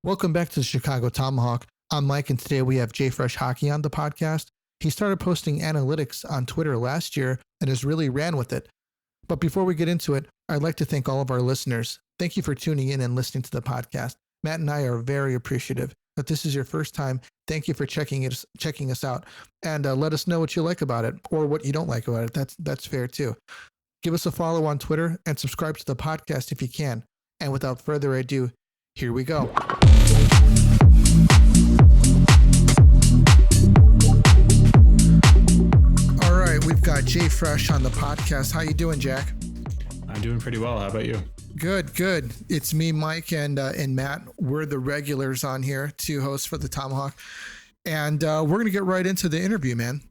Welcome back to the Chicago Tomahawk. I'm Mike, and today we have JFresh Hockey on the podcast. He started posting analytics on Twitter last year and has really ran with it. But before we get into it, I'd like to thank all of our listeners. Thank you for tuning in and listening to the podcast. Matt and I are very appreciative. If this is your first time, thank you for checking us out, and let us know what you like about it or what you don't like about it. That's fair too. Give us a follow on Twitter and subscribe to the podcast if you can. And without further ado, here we go. All right, we've got JFresh on the podcast. How you doing, Jack? I'm doing pretty well. How about you? Good. It's me, Mike, and Matt. We're the regulars on here, two hosts for the Tomahawk. And we're going to get right into the interview, man.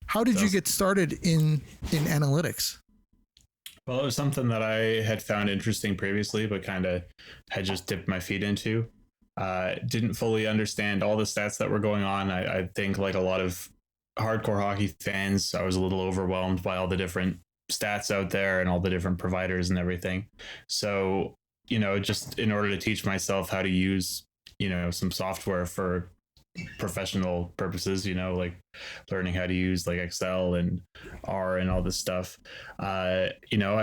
How did you get started in analytics? Well, it was something that I had found interesting previously, but kind of had just dipped my feet into. Didn't fully understand all the stats that were going on. I think like a lot of hardcore hockey fans, I was a little overwhelmed by all the different stats out there and all the different providers and everything. So, just in order to teach myself how to use, some software for professional purposes, like learning how to use like Excel and R and all this stuff. I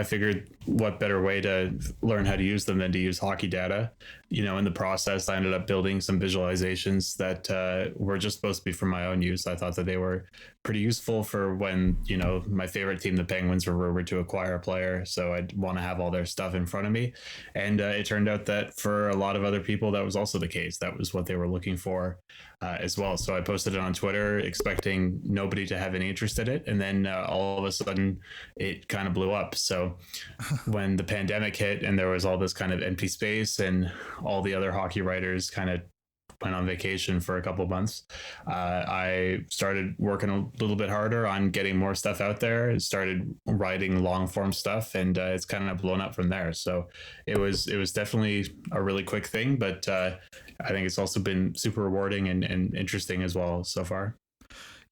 figured what better way to learn how to use them than to use hockey data. In the process, I ended up building some visualizations that were just supposed to be for my own use. I thought that they were pretty useful for when, my favorite team, the Penguins, were rumored to acquire a player. So I'd want to have all their stuff in front of me. And it turned out that for a lot of other people, that was also the case. That was what they were looking for as well. So I posted it on Twitter, expecting nobody to have any interest in it. And then all of a sudden it kind of blew up. So when the pandemic hit and there was all this kind of empty space and all the other hockey writers kind of went on vacation for a couple of months, I started working a little bit harder on getting more stuff out there. Started writing long form stuff, and it's kind of blown up from there. So it was definitely a really quick thing, but I think it's also been super rewarding and interesting as well so far.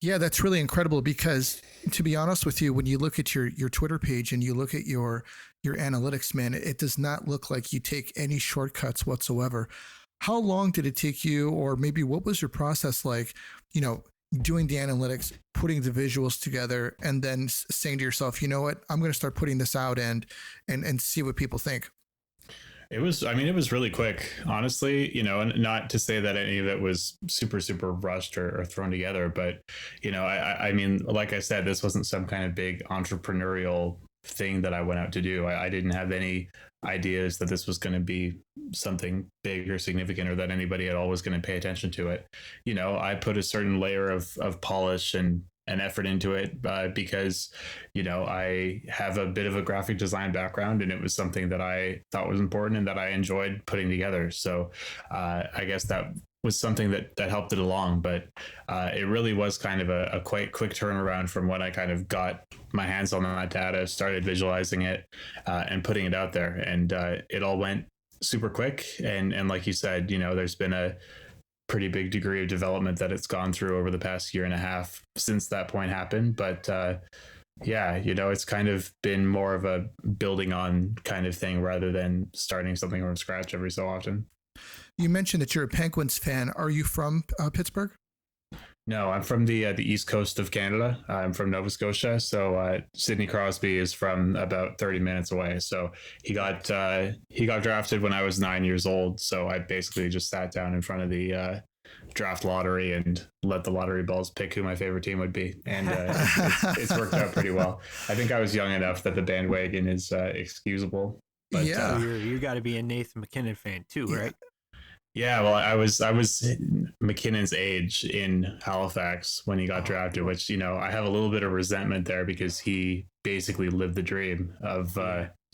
Yeah, that's really incredible because, to be honest with you, when you look at your Twitter page and you look at your analytics, man, it does not look like you take any shortcuts whatsoever. How long did it take you, or maybe what was your process like, doing the analytics, putting the visuals together, and then saying to yourself, you know what, I'm going to start putting this out and see what people think? It was really quick, honestly, and not to say that any of it was super, super rushed or thrown together. But, I mean, like I said, this wasn't some kind of big entrepreneurial thing that I went out to do. I didn't have any ideas that this was going to be something big or significant, or that anybody at all was going to pay attention to it. I put a certain layer of polish and effort into it because, I have a bit of a graphic design background, and it was something that I thought was important and that I enjoyed putting together. So I guess that was something that helped it along, but it really was kind of a quite quick turnaround from when I kind of got my hands on that data, started visualizing it and putting it out there. And it all went super quick. And like you said, there's been a pretty big degree of development that it's gone through over the past year and a half since that point happened. But it's kind of been more of a building on kind of thing rather than starting something from scratch every so often. You mentioned that you're a Penguins fan. Are you from Pittsburgh? No, I'm from the east coast of Canada. I'm from Nova Scotia. So Sidney Crosby is from about 30 minutes away. So he got drafted when I was 9 years old. So I basically just sat down in front of the draft lottery and let the lottery balls pick who my favorite team would be. And it's worked out pretty well. I think I was young enough that the bandwagon is excusable. But, yeah, you got to be a Nathan MacKinnon fan too, right? Yeah, well, I was McKinnon's age in Halifax when he got drafted, which, I have a little bit of resentment there because he basically lived the dream of,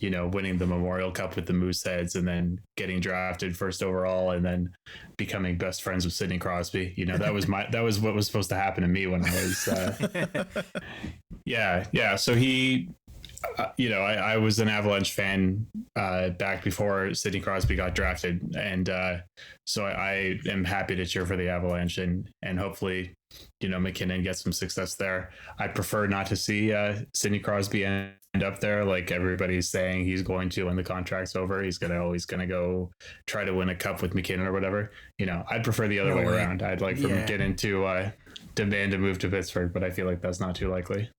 winning the Memorial Cup with the Mooseheads and then getting drafted first overall and then becoming best friends with Sidney Crosby. That was what was supposed to happen to me when I was, yeah. So I was an Avalanche fan back before Sidney Crosby got drafted, and so I am happy to cheer for the Avalanche, and hopefully, McKinnon gets some success there. I prefer not to see Sidney Crosby end up there like everybody's saying he's going to when the contract's over. He's always gonna go try to win a cup with McKinnon or whatever. I'd prefer the other way around. I'd like for McKinnon to demand to move to Pittsburgh, but I feel like that's not too likely.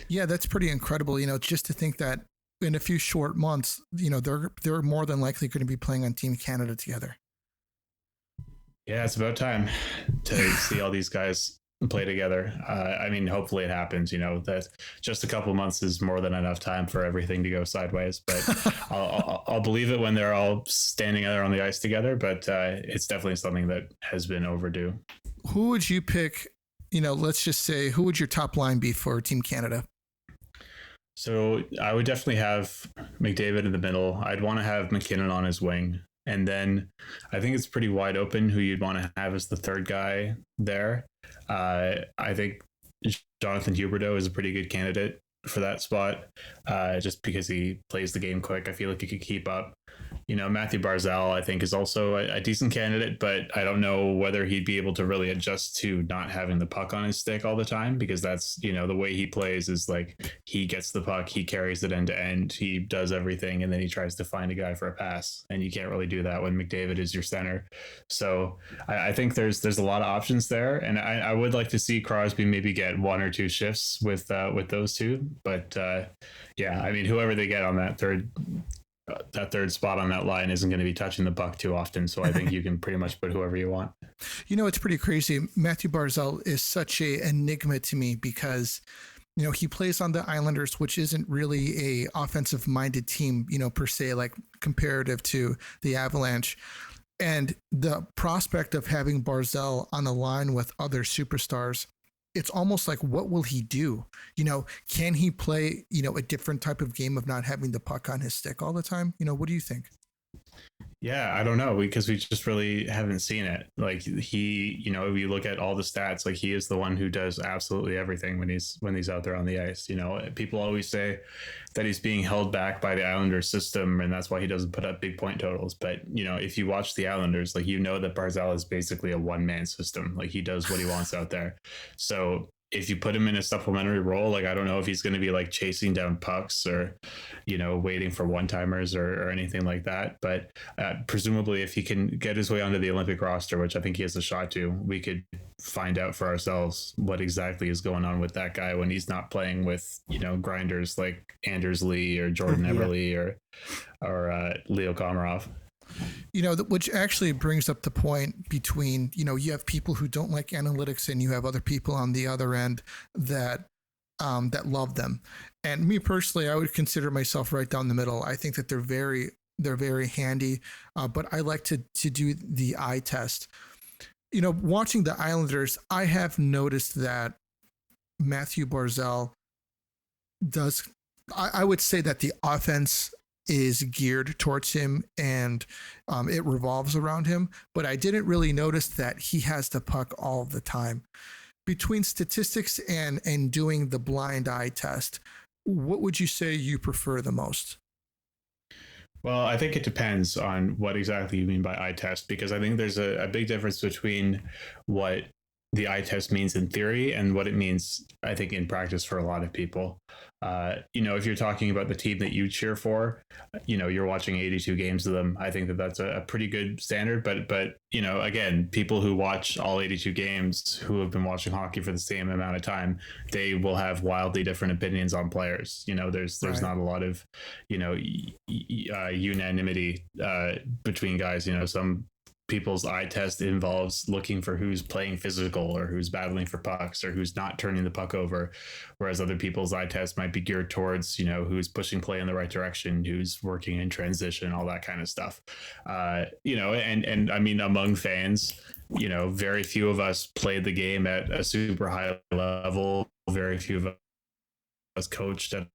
Yeah, that's pretty incredible. Just to think that in a few short months, they're more than likely going to be playing on Team Canada together. Yeah, it's about time to see all these guys play together. Hopefully it happens. That just a couple months is more than enough time for everything to go sideways. But I'll believe it when they're all standing there on the ice together. But it's definitely something that has been overdue. Who would you pick? Let's just say, who would your top line be for Team Canada? So I would definitely have McDavid in the middle. I'd want to have McKinnon on his wing. And then I think it's pretty wide open who you'd want to have as the third guy there. I think Jonathan Huberdeau is a pretty good candidate for that spot, just because he plays the game quick. I feel like he could keep up. Matthew Barzal, I think, is also a decent candidate, but I don't know whether he'd be able to really adjust to not having the puck on his stick all the time, because that's, the way he plays is like he gets the puck, he carries it end to end, he does everything, and then he tries to find a guy for a pass. And you can't really do that when McDavid is your center. So I think there's a lot of options there. And I would like to see Crosby maybe get one or two shifts with those two. But whoever they get on that third spot on that line isn't going to be touching the puck too often. So I think you can pretty much put whoever you want. It's pretty crazy. Matthew Barzal is such a enigma to me because, he plays on the Islanders, which isn't really a offensive minded team, per se, like comparative to the Avalanche. And the prospect of having Barzal on a line with other superstars, it's almost like, what will he do? Can he play, a different type of game of not having the puck on his stick all the time? What do you think? Yeah, I don't know, because we just really haven't seen it. Like he, if you look at all the stats, like he is the one who does absolutely everything when he's out there on the ice. People always say that he's being held back by the Islanders system, and that's why he doesn't put up big point totals. But if you watch the Islanders, like that Barzal is basically a one-man system. Like he does what he wants out there. So if you put him in a supplementary role, like I don't know if he's going to be like chasing down pucks or, waiting for one-timers or anything like that. But presumably if he can get his way onto the Olympic roster, which I think he has a shot to, we could find out for ourselves what exactly is going on with that guy when he's not playing with, grinders like Anders Lee or Jordan Eberle or Leo Komarov. Which actually brings up the point between, you have people who don't like analytics and you have other people on the other end that love them. And me personally, I would consider myself right down the middle. I think that they're very handy, but I like to do the eye test. Watching the Islanders, I have noticed that Matthew Barzal does, I would say that the offense is geared towards him and it revolves around him. But I didn't really notice that he has the puck all the time. Between statistics and doing the blind eye test, what would you say you prefer the most? Well, I think it depends on what exactly you mean by eye test, because I think there's a big difference between what the eye test means in theory and what it means, I think, in practice for a lot of people. If you're talking about the team that you cheer for, you're watching 82 games of them. I think that that's a pretty good standard. But again, people who watch all 82 games, who have been watching hockey for the same amount of time, they will have wildly different opinions on players. There's right. Not a lot of, unanimity between guys. Some people's eye test involves looking for who's playing physical or who's battling for pucks or who's not turning the puck over, whereas other people's eye test might be geared towards who's pushing play in the right direction, who's working in transition, all that kind of stuff. And I mean, among fans, very few of us played the game at a super high level. Very few of us coached at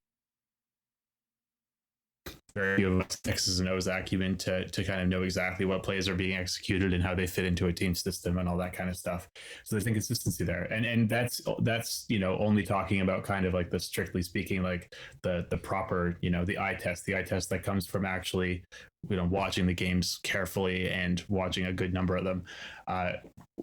very few of us X's and O's acumen to kind of know exactly what plays are being executed and how they fit into a team system and all that kind of stuff. So there's inconsistency there, and that's only talking about kind of like the strictly speaking, like the proper the eye test that comes from actually watching the games carefully and watching a good number of them.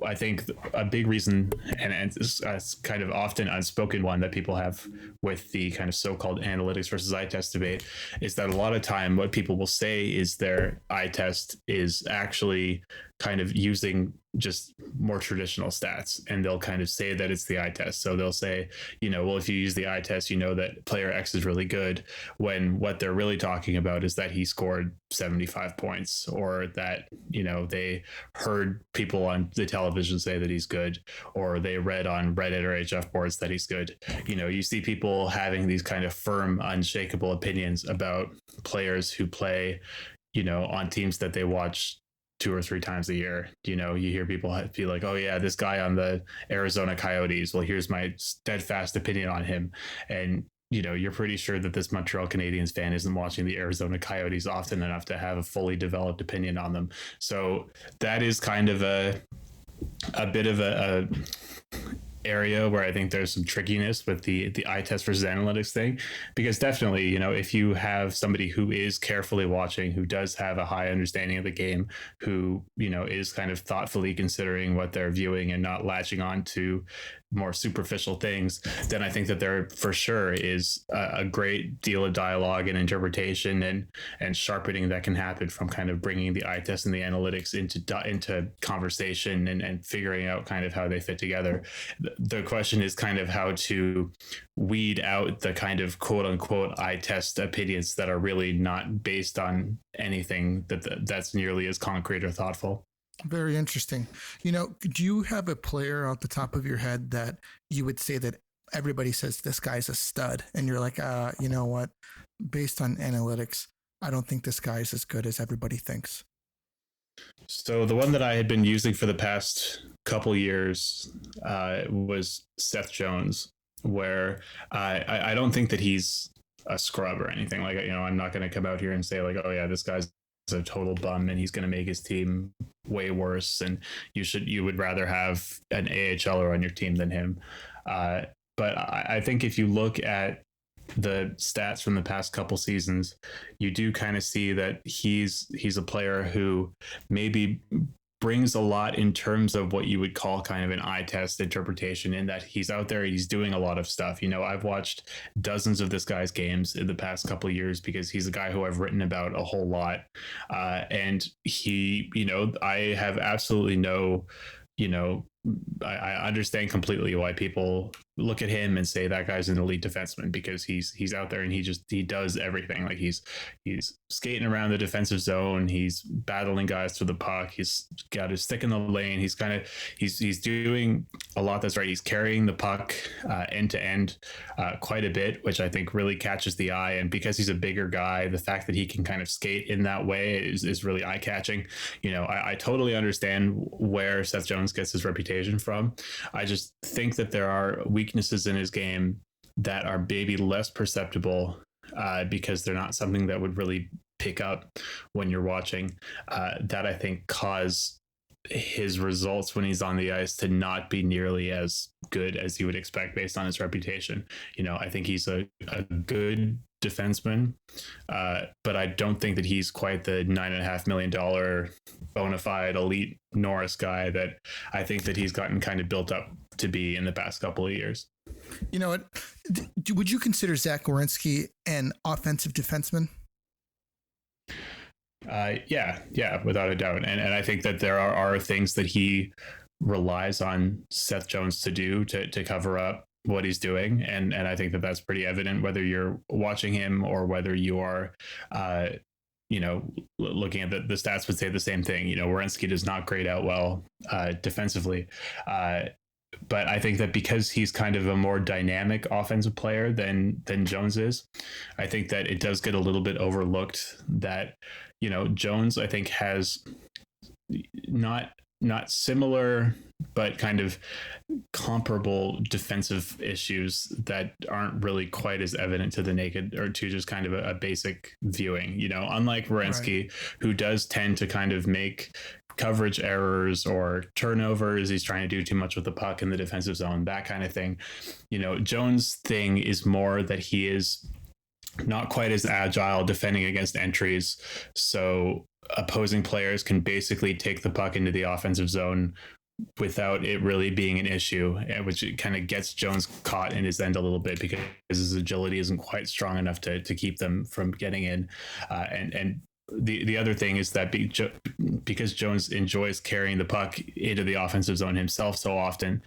I think a big reason, and it's kind of often unspoken one that people have with the kind of so-called analytics versus eye test debate, is that a lot of time what people will say is their eye test is actually kind of using just more traditional stats, and they'll kind of say that it's the eye test. So they'll say, well, if you use the eye test, that player X is really good, when what they're really talking about is that he scored 75 points, or that they heard people on the television say that he's good, or they read on Reddit or HF boards that he's good. You see people having these kind of firm, unshakable opinions about players who play on teams that they watch 2 or 3 times a year. You hear people feel like, oh yeah, this guy on the Arizona Coyotes, well, here's my steadfast opinion on him. And you're pretty sure that this Montreal Canadiens fan isn't watching the Arizona Coyotes often enough to have a fully developed opinion on them. So that is kind of a bit of a area where I think there's some trickiness with the eye test versus analytics thing, because definitely, if you have somebody who is carefully watching, who does have a high understanding of the game, who, is kind of thoughtfully considering what they're viewing and not latching on to more superficial things, then I think that there for sure is a great deal of dialogue and interpretation and sharpening that can happen from kind of bringing the eye test and the analytics into conversation and figuring out kind of how they fit together. The question is kind of how to weed out the kind of quote unquote eye test opinions that are really not based on anything that's nearly as concrete or thoughtful. Very interesting. Do you have a player off the top of your head that you would say that everybody says this guy's a stud, and you're like, you know what? Based on analytics, I don't think this guy's as good as everybody thinks. So the one that I had been using for the past couple years was Seth Jones, where I don't think that he's a scrub or anything. Like, I'm not going to come out here and say like, oh yeah, this guy's a total bum and he's going to make his team way worse, and you would rather have an AHLer on your team than him. But I think if you look at the stats from the past couple seasons, you do kind of see that he's a player who maybe brings a lot in terms of what you would call kind of an eye test interpretation, in that he's out there, he's doing a lot of stuff. I've watched dozens of this guy's games in the past couple of years because he's a guy who I've written about a whole lot. And he, I have absolutely no, I understand completely why people look at him and say that guy's an elite defenseman, because he's out there and he does everything. Like he's skating around the defensive zone, he's battling guys through the puck, he's got his stick in the lane, he's doing a lot that's right. He's carrying the puck end to end quite a bit, which I think really catches the eye. And because he's a bigger guy, the fact that he can kind of skate in that way is really eye catching. I totally understand where Seth Jones gets his reputation from. I just think that there are weaknesses in his game that are maybe less perceptible because they're not something that would really pick up when you're watching, that I think cause his results when he's on the ice to not be nearly as good as you would expect based on his reputation. I think he's a good defenseman, but I don't think that he's quite the $9.5 million bona fide elite Norris guy that I think that he's gotten kind of built up to be in the past couple of years. You know what? Would you consider Zach Werenski an offensive defenseman? Yeah, without a doubt. And I think that there are things that he relies on Seth Jones to do to cover up what he's doing. And I think that that's pretty evident, whether you're watching him or whether you are, looking at the stats would say the same thing. Werenski does not grade out well defensively. But I think that because he's kind of a more dynamic offensive player than Jones is, I think that it does get a little bit overlooked that, Jones, I think, has not not similar, but kind of comparable defensive issues that aren't really quite as evident to the naked or to just kind of a basic viewing. Unlike Werenski, who does tend to kind of make coverage errors or turnovers. He's trying to do too much with the puck in the defensive zone, that kind of thing. Jones' thing is more that he is not quite as agile defending against entries. So opposing players can basically take the puck into the offensive zone without it really being an issue, which kind of gets Jones caught in his end a little bit because his agility isn't quite strong enough to keep them from getting in. And the other thing is that because Jones enjoys carrying the puck into the offensive zone himself so often,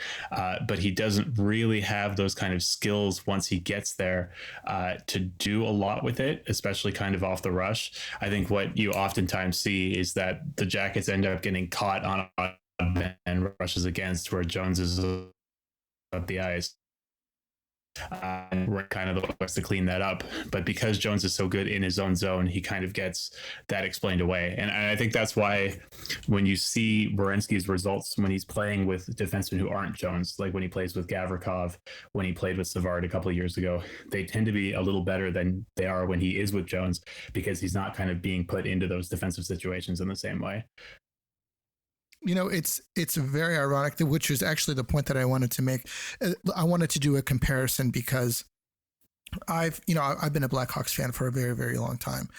but he doesn't really have those kind of skills once he gets there to do a lot with it, especially kind of off the rush. I think what you oftentimes see is that the Jackets end up getting caught on and rushes against where Jones is up the ice. And we're kind of the ones to clean that up. But because Jones is so good in his own zone, he kind of gets that explained away. And I think that's why when you see Werenski's results when he's playing with defensemen who aren't Jones, like when he plays with Gavrikov, when he played with Savard a couple of years ago, they tend to be a little better than they are when he is with Jones, because he's not kind of being put into those defensive situations in the same way. It's very ironic, which is actually the point that I wanted to make. I wanted to do a comparison because I've been a Blackhawks fan for a very, very long time.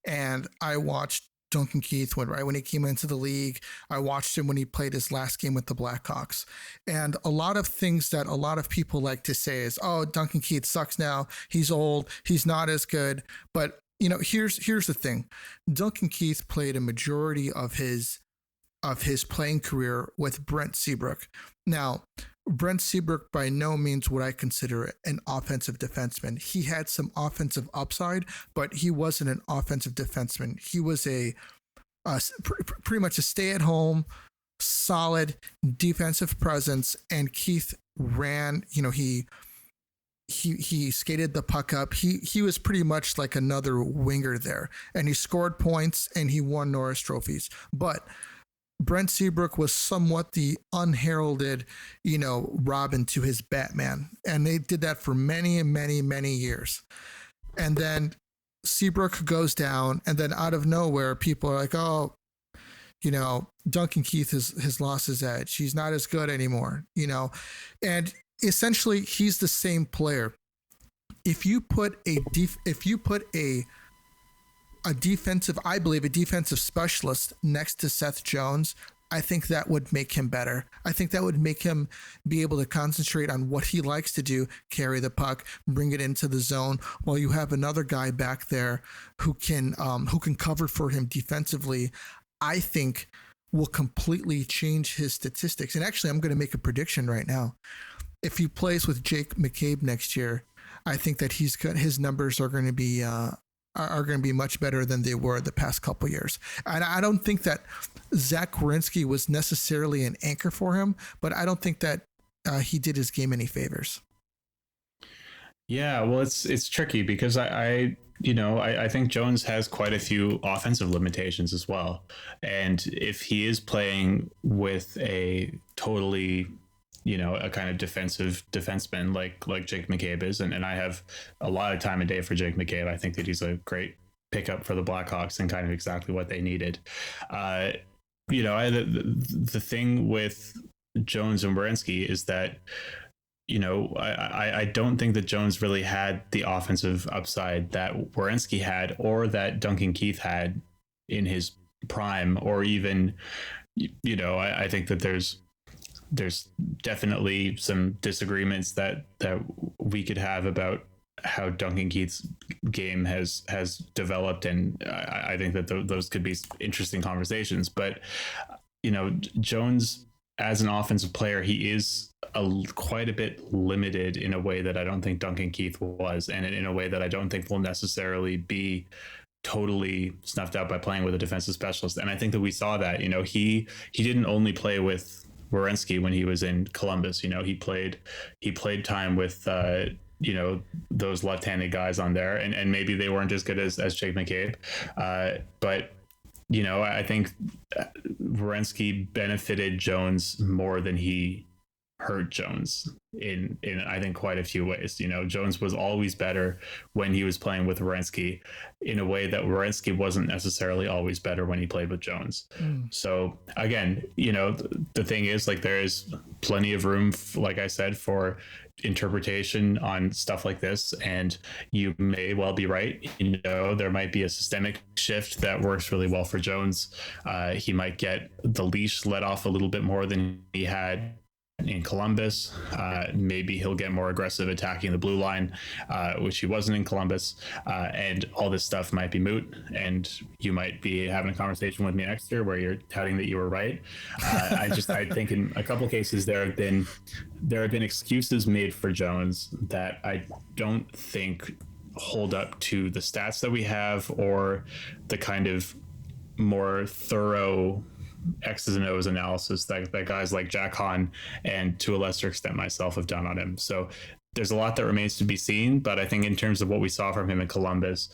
And I watched Duncan Keith when he came into the league. I watched him when he played his last game with the Blackhawks. And a lot of things that a lot of people like to say is, oh, Duncan Keith sucks now. He's old. He's not as good. But, here's the thing. Duncan Keith played a majority of his playing career with Brent Seabrook. Now, Brent Seabrook by no means would I consider an offensive defenseman. He had some offensive upside, but he wasn't an offensive defenseman. He was pretty much a stay-at-home, solid defensive presence. And Keith ran. He skated the puck up. He was pretty much like another winger there, and he scored points and he won Norris trophies. But Brent Seabrook was somewhat the unheralded, Robin to his Batman. And they did that for many, many, many years. And then Seabrook goes down, and then out of nowhere, people are like, oh, Duncan Keith has lost his edge. He's not as good anymore, and essentially he's the same player. If you put a defensive specialist next to Seth Jones, I think that would make him better. I think that would make him be able to concentrate on what he likes to do, carry the puck, bring it into the zone, while you have another guy back there who can cover for him defensively. I think will completely change his statistics. And actually, I'm going to make a prediction right now. If he plays with Jake McCabe next year, I think that his numbers are going to be much better than they were the past couple of years. And I don't think that Zach Werenski was necessarily an anchor for him, but I don't think that he did his game any favors. Yeah, well, it's tricky because I think Jones has quite a few offensive limitations as well. And if he is playing with a totally, a kind of defensive defenseman like Jake McCabe is, and I have a lot of time of day for Jake McCabe. I think that he's a great pickup for the Blackhawks and kind of exactly what they needed. The thing with Jones and Werenski is that, I don't think that Jones really had the offensive upside that Werenski had or that Duncan Keith had in his prime, or even, I think that there's definitely some disagreements that we could have about how Duncan Keith's game has developed. And I think that those could be interesting conversations, but, Jones as an offensive player, he is quite a bit limited in a way that I don't think Duncan Keith was, and in a way that I don't think will necessarily be totally snuffed out by playing with a defensive specialist. And I think that we saw that, he didn't only play with Werenski when he was in Columbus. He played time with those left-handed guys on there, and maybe they weren't as good as Jake McCabe, but I think Werenski benefited Jones more than he hurt Jones in I think quite a few ways. Jones was always better when he was playing with Werenski in a way that Werenski wasn't necessarily always better when he played with Jones. So again, the thing is, like, there is plenty of room, like I said, for interpretation on stuff like this, and you may well be right. There might be a systemic shift that works really well for Jones. He might get the leash let off a little bit more than he had in Columbus. Maybe he'll get more aggressive attacking the blue line, which he wasn't in Columbus, and all this stuff might be moot, and you might be having a conversation with me next year where you're touting that you were right. I think in a couple cases there have been excuses made for Jones that I don't think hold up to the stats that we have, or the kind of more thorough X's and O's analysis that guys like Jack Hahn and to a lesser extent myself have done on him. So there's a lot that remains to be seen, but I think in terms of what we saw from him in Columbus,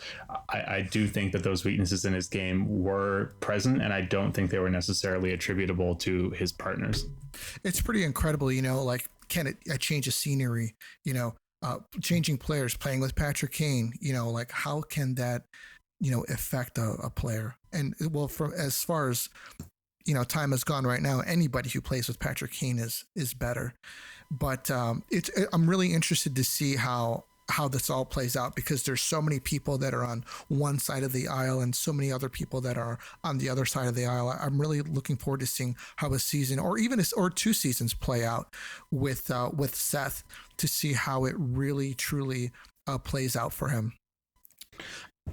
I do think that those weaknesses in his game were present, and I don't think they were necessarily attributable to his partners. It's pretty incredible, like, can it a change of scenery, changing players, playing with Patrick Kane, like, how can that, affect a player? And well, as far as time has gone right now, anybody who plays with Patrick Kane is better. But I'm really interested to see how this all plays out, because there's so many people that are on one side of the aisle and so many other people that are on the other side of the aisle. I'm really looking forward to seeing how a season or two seasons play out with Seth, to see how it really truly plays out for him.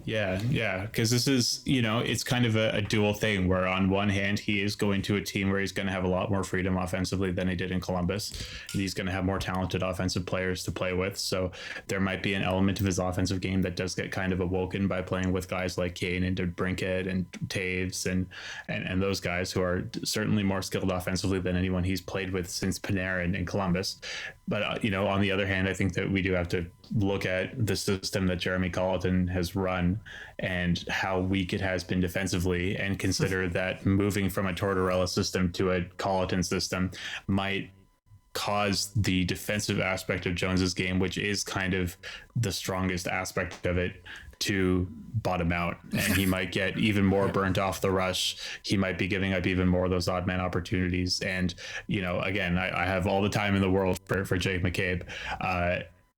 Yeah, because this is, it's kind of a dual thing where on one hand, he is going to a team where he's going to have a lot more freedom offensively than he did in Columbus. He's going to have more talented offensive players to play with. So there might be an element of his offensive game that does get kind of awoken by playing with guys like Kane and Brinkett and Taves and those guys who are certainly more skilled offensively than anyone he's played with since Panarin in Columbus. But, on the other hand, I think that we do have to look at the system that Jeremy Colleton has run and how weak it has been defensively, and consider that moving from a Tortorella system to a Colleton system might cause the defensive aspect of Jones's game, which is kind of the strongest aspect of it, to bottom out, and he might get even more burnt off the rush. He might be giving up even more of those odd man opportunities. And, again, I have all the time in the world for Jake McCabe.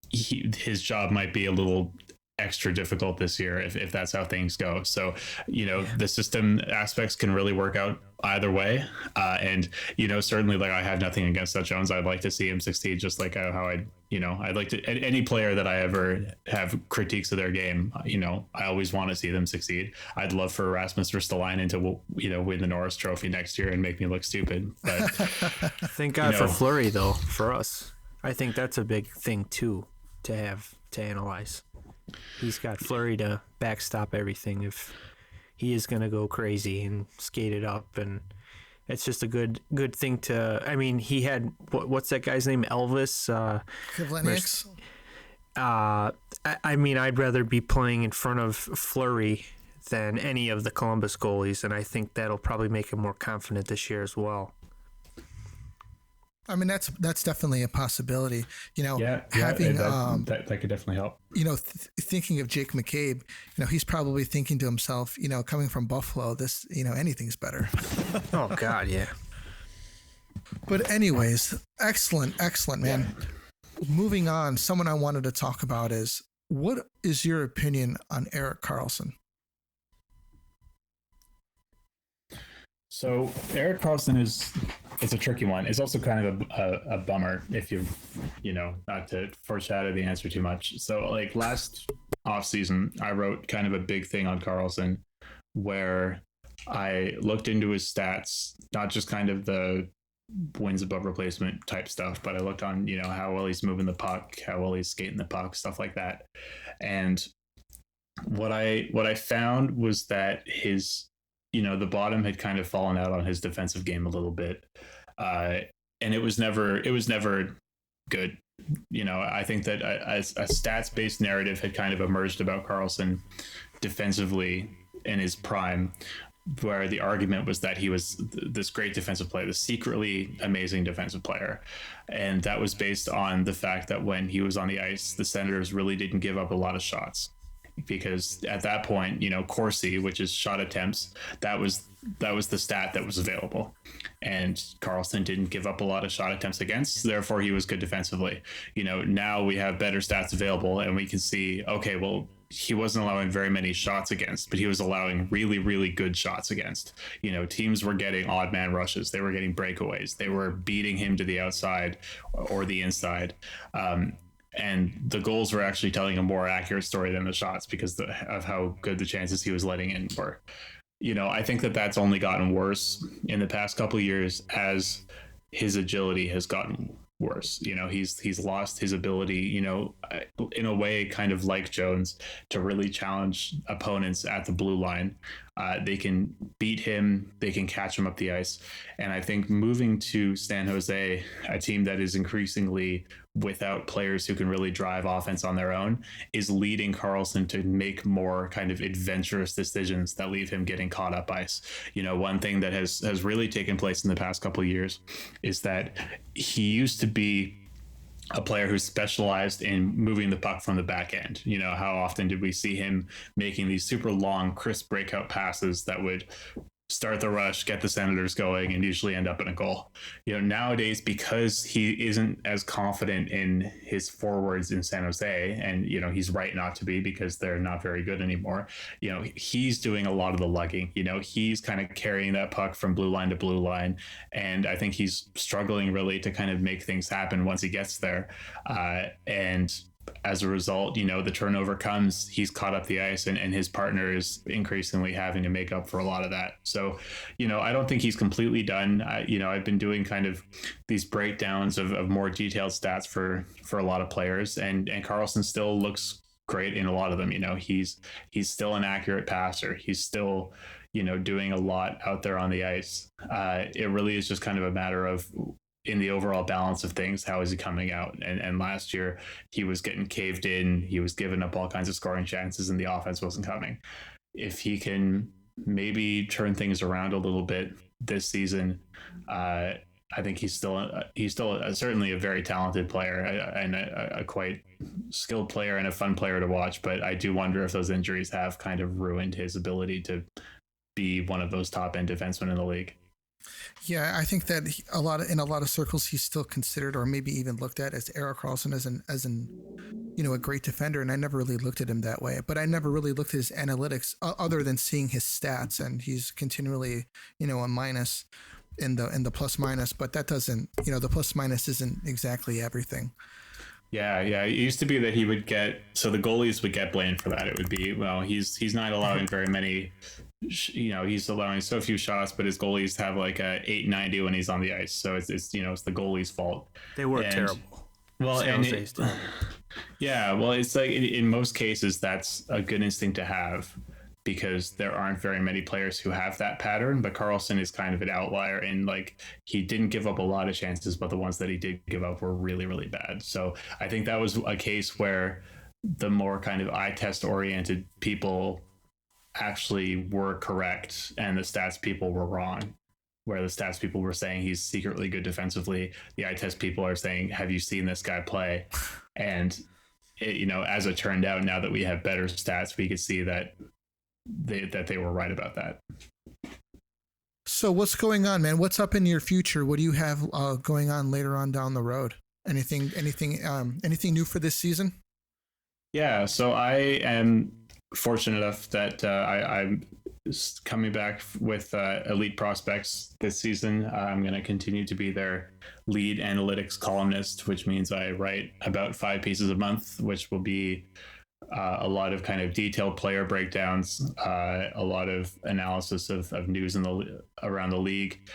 His job might be a little extra difficult this year if that's how things go. So, the system aspects can really work out either way. And, certainly, like, I have nothing against Seth Jones. I'd like to see him succeed, just like how I'd like to, any player that I ever have critiques of their game, I always want to see them succeed. I'd love for Rasmus Ristolainen to, win the Norris Trophy next year and make me look stupid. But thank God for Fleury, though, for us. I think that's a big thing too to have to analyze. He's got Fleury to backstop everything if he is going to go crazy and skate it up, and it's just a good thing to. I mean, he had what's that guy's name? Elvis. Kivlenieks. I mean, I'd rather be playing in front of Fleury than any of the Columbus goalies, and I think that'll probably make him more confident this year as well. I mean, that's definitely a possibility. Having that could definitely help. Thinking of Jake McCabe, he's probably thinking to himself, coming from Buffalo, this, anything's better. Oh God, yeah. But anyways, excellent, man. Yeah. Moving on, someone I wanted to talk about is, what is your opinion on Erik Karlson? So Erik Karlson it's a tricky one. It's also kind of a bummer if not to foreshadow the answer too much. So like last offseason, I wrote kind of a big thing on Karlson where I looked into his stats, not just kind of the wins above replacement type stuff, but I looked on, how well he's moving the puck, how well he's skating the puck, stuff like that. And what I found was that his the bottom had kind of fallen out on his defensive game a little bit. And it was never good. I think that a stats-based narrative had kind of emerged about Karlson defensively in his prime, where the argument was that he was this great defensive player, the secretly amazing defensive player. And that was based on the fact that when he was on the ice, the Senators really didn't give up a lot of shots. Because at that point, Corsi, which is shot attempts, that was the stat that was available. And Karlson didn't give up a lot of shot attempts against, therefore he was good defensively. Now we have better stats available and we can see, okay, well, he wasn't allowing very many shots against, but he was allowing really, really good shots against. Teams were getting odd man rushes. They were getting breakaways. They were beating him to the outside or the inside. And the goals were actually telling a more accurate story than the shots because of how good the chances he was letting in were. I think that that's only gotten worse in the past couple of years as his agility has gotten worse. He's lost his ability, in a way, kind of like Jones, to really challenge opponents at the blue line. They can beat him, they can catch him up the ice. And I think moving to San Jose, a team that is increasingly without players who can really drive offense on their own, is leading Karlson to make more kind of adventurous decisions that leave him getting caught up ice. One thing that has really taken place in the past couple of years is that he used to be a player who specialized in moving the puck from the back end. How often did we see him making these super long, crisp breakout passes that would start the rush, get the Senators going, and usually end up in a goal? Nowadays, because he isn't as confident in his forwards in San Jose, and he's right not to be because they're not very good anymore. He's doing a lot of the lugging. He's kind of carrying that puck from blue line to blue line, and I think he's struggling really to kind of make things happen once he gets there. And as a result, the turnover comes, he's caught up the ice, and his partner is increasingly having to make up for a lot of that. So, I don't think he's completely done. I've been doing kind of these breakdowns of more detailed stats for a lot of players, and Karlson still looks great in a lot of them. He's still an accurate passer. He's still, doing a lot out there on the ice. It really is just kind of a matter of, in the overall balance of things, how is he coming out? And last year he was getting caved in, he was giving up all kinds of scoring chances, and the offense wasn't coming. If he can maybe turn things around a little bit this season, I think he's still certainly a very talented player and a quite skilled player and a fun player to watch. But I do wonder if those injuries have kind of ruined his ability to be one of those top end defensemen in the league. Yeah, I think that in a lot of circles, he's still considered, or maybe even looked at, as Erik Karlson as a great defender. And I never really looked at him that way. But I never really looked at his analytics other than seeing his stats, and he's continually, a minus in the plus minus. But that doesn't, the plus minus isn't exactly everything. Yeah. It used to be that he would get, so the goalies would get blamed for that. It would be, well, he's not allowing very many. He's allowing so few shots, but his goalies have like a 890 when he's on the ice. So it's it's the goalie's fault. They work terrible. Well, well, it's like in most cases that's a good instinct to have, because there aren't very many players who have that pattern. But Karlson is kind of an outlier, and like, he didn't give up a lot of chances, but the ones that he did give up were really, really bad. So I think that was a case where the more kind of eye test oriented people actually were correct and the stats people were wrong. Where the stats people were saying he's secretly good defensively, the eye test people are saying, have you seen this guy play? And as it turned out, now that we have better stats, we could see that they were right about that. So what's going on, man? What's up in your future? What do you have going on later on down the road? Anything new for this season? Yeah, so I am fortunate enough that I'm coming back with Elite Prospects this season. I'm going to continue to be their lead analytics columnist, which means I write about 5 pieces a month, which will be a lot of kind of detailed player breakdowns, a lot of analysis of news around the league,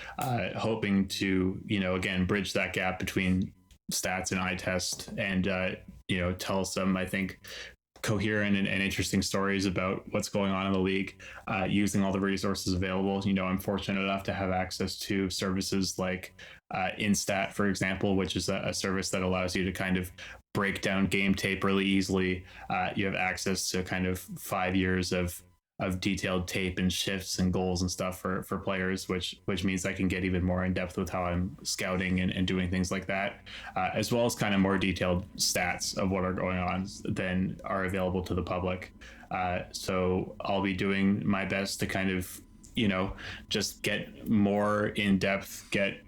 hoping to, again, bridge that gap between stats and eye test, and tell some, I think, coherent and interesting stories about what's going on in the league, using all the resources available. I'm fortunate enough to have access to services like Instat, for example, which is a service that allows you to kind of break down game tape really easily. You have access to kind of 5 years of detailed tape and shifts and goals and stuff for players, which means I can get even more in depth with how I'm scouting and doing things like that, as well as kind of more detailed stats of what are going on than are available to the public. So I'll be doing my best to kind of, just get more in depth, get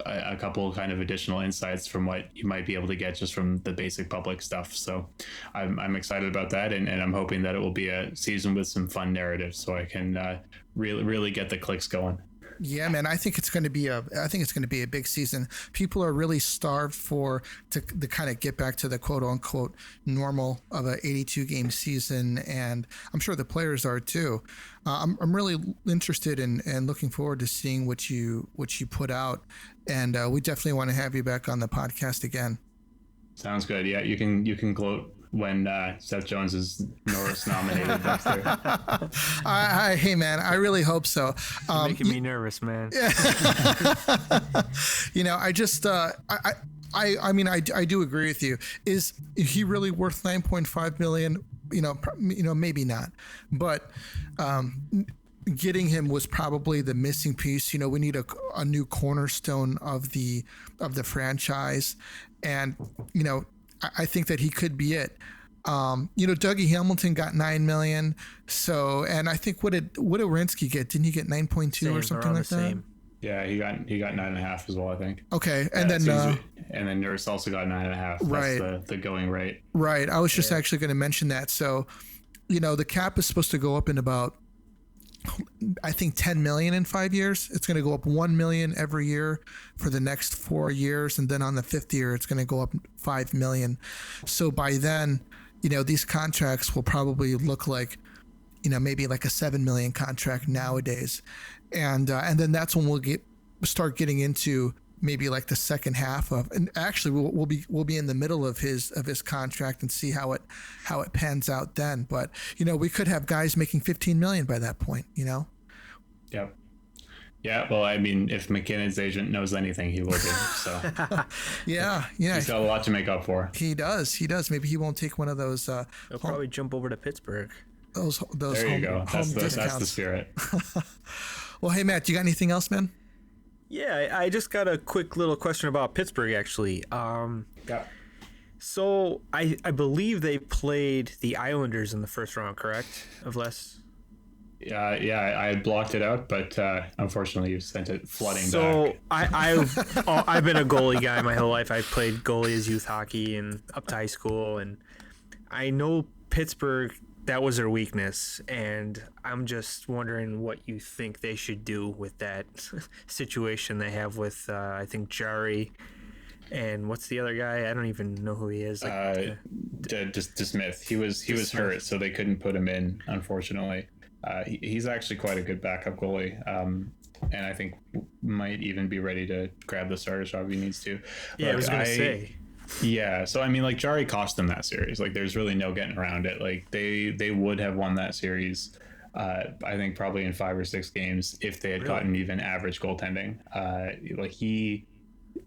a couple kind of additional insights from what you might be able to get just from the basic public stuff. So I'm excited about that, and I'm hoping that it will be a season with some fun narratives, so I can really get the clicks going. Yeah, man, I think it's going to be a big season. People are really starved to kind of get back to the quote unquote normal of an 82 game season, and I'm sure the players are too. I'm really interested in and looking forward to seeing what you put out, and we definitely want to have you back on the podcast again. Sounds good. Yeah, you can gloat when Seth Jones is Norris nominated next year. Hey man, I really hope so. You're making me nervous, man. I just I mean I do agree with you. Is he really worth $9.5 million? Maybe not, but getting him was probably the missing piece. We need a new cornerstone of the franchise, and I think that he could be it. Dougie Hamilton got $9 million. So, and I think what did Werenski get? Didn't he get 9.2 or something like that? Same. Yeah, he got 9.5 as well, I think. Okay, and then Nurse also got 9.5. Right, that's the going rate. Right. I was just actually going to mention that. So, the cap is supposed to go up in about, I think, 10 million in 5 years. It's going to go up 1 million every year for the next 4 years, and then on the 5th year, it's going to go up 5 million. So by then, these contracts will probably look like, maybe like a 7 million contract nowadays, and then that's when we'll start getting into maybe like the second half of, and actually we'll be in the middle of his contract and see how it pans out then. But we could have guys making 15 million by that point. Yep. Yeah, well, I mean, if McKinnon's agent knows anything, he will be. So yeah, he's got a lot to make up for. He does. Maybe he won't take one of those. He'll probably jump over to Pittsburgh. Those. There you go. That's the spirit. Well, hey Matt, you got anything else, man? Yeah, I just got a quick little question about Pittsburgh, actually. Yeah. So I believe they played the Islanders in the first round, correct? Of last. Yeah, I had blocked it out, but unfortunately you sent it flooding back. So I've been a goalie guy my whole life. I played goalie as youth hockey and up to high school, and I know Pittsburgh, that was their weakness, and I'm just wondering what you think they should do with that situation they have with I think Jari, and what's the other guy? I don't even know who he is. Smith. He was hurt, so they couldn't put him in, unfortunately. He's actually quite a good backup goalie, and I think might even be ready to grab the starter job if he needs to. Yeah, I was going to say. Yeah, so I mean, like, Jari cost them that series. Like, there's really no getting around it. Like, they would have won that series, I think probably in 5 or 6 games if they had gotten even average goaltending. Like, he,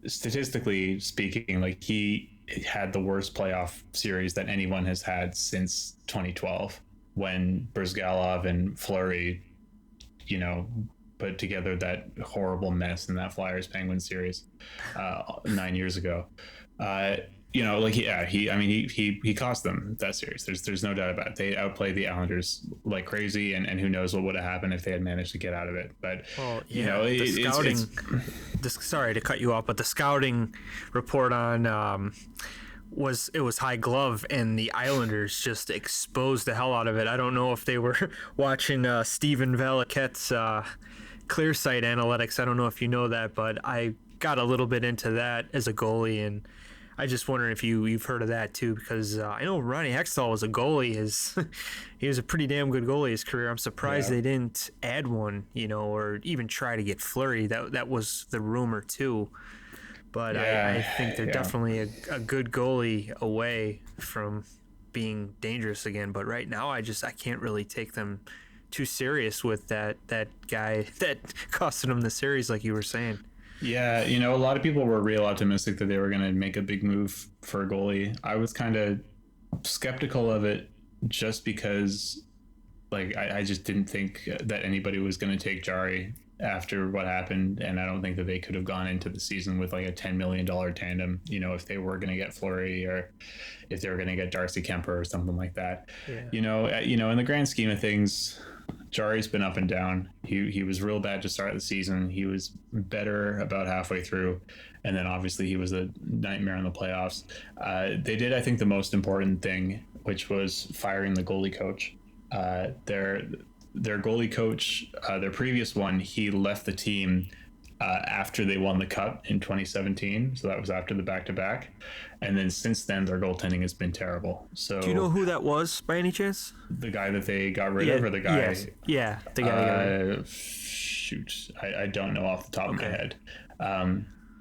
statistically speaking, like, he had the worst playoff series that anyone has had since 2012. When Barzal and Fleury, put together that horrible mess in that Flyers-Penguins series 9 years ago. He cost them that series. There's no doubt about it. They outplayed the Islanders like crazy, and who knows what would have happened if they had managed to get out of it. But the scouting. Sorry to cut you off, but the scouting report on. Was high glove, and the Islanders just exposed the hell out of it. I don't know if they were watching Steven Valiquette's ClearSight analytics. I don't know if you know that, but I got a little bit into that as a goalie, and I just wondering if you've heard of that too, because I know Ronnie Hextall was a goalie. He was a pretty damn good goalie his career. I'm surprised they didn't add one, or even try to get Fleury. That was the rumor too. But I think they're definitely a good goalie away from being dangerous again. But right now, I can't really take them too serious with that guy that costed them the series, like you were saying. Yeah, a lot of people were real optimistic that they were going to make a big move for a goalie. I was kind of skeptical of it just because, like I just didn't think that anybody was going to take Jari after what happened, and I don't think that they could have gone into the season with like a $10 million tandem, if they were going to get Fleury or if they were going to get Darcy Kemper or something like that. Yeah. In the grand scheme of things, Jari's been up and down. He was real bad to start the season. He was better about halfway through, and then obviously he was a nightmare in the playoffs. They did, I think, the most important thing, which was firing the goalie coach. Their goalie coach, their previous one, he left the team after they won the cup in 2017. So that was after the back-to-back. And then since then, their goaltending has been terrible. So do you know who that was by any chance? The guy that they got rid of, or the guy? Yes. Yeah, the guy they got rid of. Shoot, I don't know off the top of my head.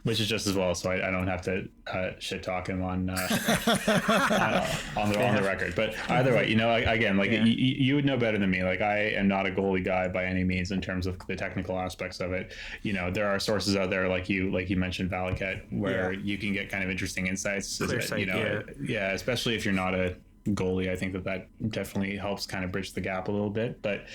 Which is just as well, so I don't have to shit talk him on the record. But either way, you would know better than me. Like, I am not a goalie guy by any means in terms of the technical aspects of it. There are sources out there like you mentioned, Valaket, where you can get kind of interesting insights. Especially if you're not a goalie. I think that definitely helps kind of bridge the gap a little bit. But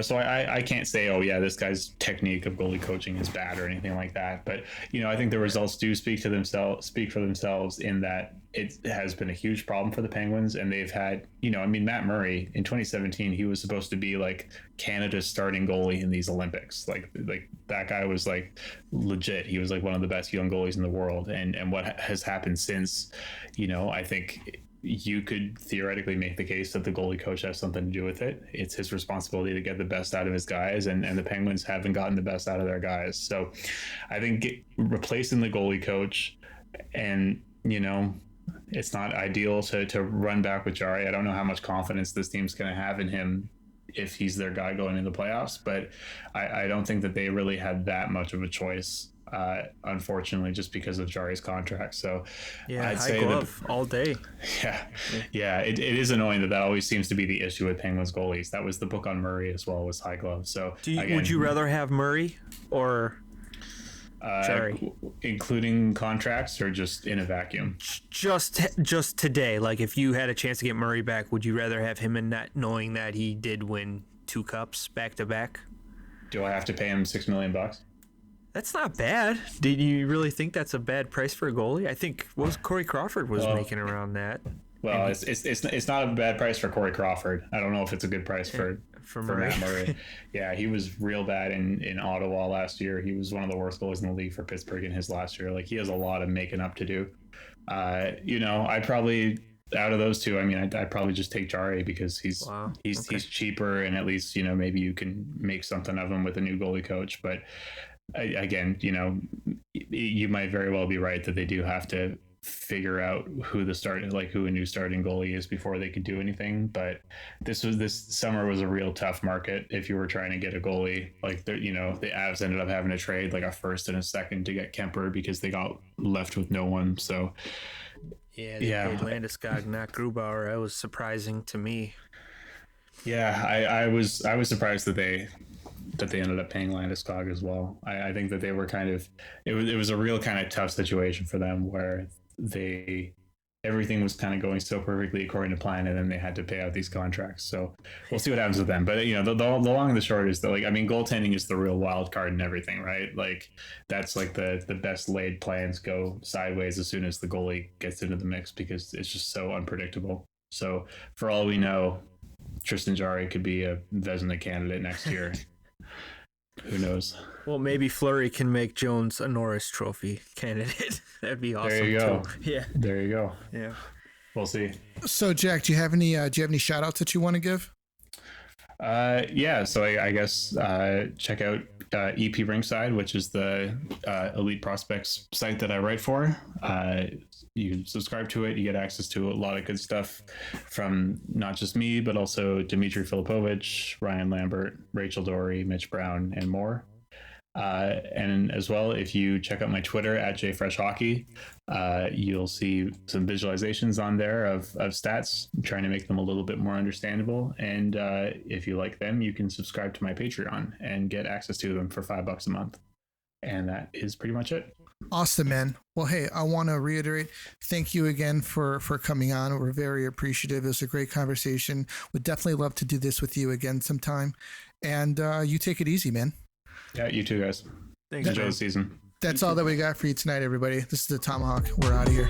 so I can't say, oh yeah, this guy's technique of goalie coaching is bad or anything like that. But I think the results do speak for themselves in that it has been a huge problem for the Penguins, and they've had Matt Murray in 2017, he was supposed to be like Canada's starting goalie in these Olympics. Like that guy was like legit. He was like one of the best young goalies in the world. And what has happened since, I think you could theoretically make the case that the goalie coach has something to do with it. It's his responsibility to get the best out of his guys, and the Penguins haven't gotten the best out of their guys. So I think replacing the goalie coach, and it's not ideal to run back with Jari. I don't know how much confidence this team's going to have in him if he's their guy going into the playoffs, but I don't think that they really had that much of a choice, unfortunately, just because of Jari's contract. So I'd say glove all day. It is annoying that always seems to be the issue with Penguins goalies. That was the book on Murray as well, was high glove. So would you rather have Murray or Jari, including contracts, or just in a vacuum? Just today, like if you had a chance to get Murray back, would you rather have him in that, knowing that he did win 2 cups back to back? Do I have to pay him $6 million? That's not bad. Do you really think that's a bad price for a goalie? I think Corey Crawford was making around that. Well, it's not a bad price for Corey Crawford. I don't know if it's a good price for Matt Murray. Yeah, he was real bad in Ottawa last year. He was one of the worst goalies in the league for Pittsburgh in his last year. Like, he has a lot of making up to do. I'd probably, out of those two, I'd probably just take Jari because he's cheaper, and at least maybe you can make something of him with a new goalie coach. But again, you might very well be right that they do have to figure out who a new starting goalie is before they could do anything. But this summer was a real tough market if you were trying to get a goalie. Like, the Avs ended up having to trade like a first and a second to get Kemper because they got left with no one. So they paid Landeskog, not Grubauer. That was surprising to me. Yeah, I was surprised that they ended up paying Landeskog as well. I think that they were it was a real kind of tough situation for them, where everything was kind of going so perfectly according to plan, and then they had to pay out these contracts. So we'll see what happens with them. But the long and the short is that, goaltending is the real wild card in everything, right? Like, that's like the best laid plans go sideways as soon as the goalie gets into the mix, because it's just so unpredictable. So for all we know, Tristan Jari could be a Vezina candidate next year. Who knows? Well, maybe Fleury can make Jones a Norris Trophy candidate. That'd be awesome. There you go. Too. Yeah. There you go. Yeah. We'll see. So, Jack, do you have any shout outs that you want to give? So I guess check out EP Ringside, which is the Elite Prospects site that I write for. You can subscribe to it. You get access to a lot of good stuff from not just me, but also Dmitry Filipovich, Ryan Lambert, Rachel Dory, Mitch Brown, and more. And as well, if you check out my Twitter at JFresh Hockey, you'll see some visualizations on there of stats, trying to make them a little bit more understandable. And if you like them, you can subscribe to my Patreon and get access to them for $5 a month. And that is pretty much it. Awesome, man. Well, hey, I want to reiterate, thank you again for coming on. We're very appreciative. It was a great conversation. Would definitely love to do this with you again sometime. And you take it easy, man. Yeah, you too, guys. Thanks. Enjoy the season. That's all that we got for you tonight, everybody. This is the Tomahawk. We're out of here.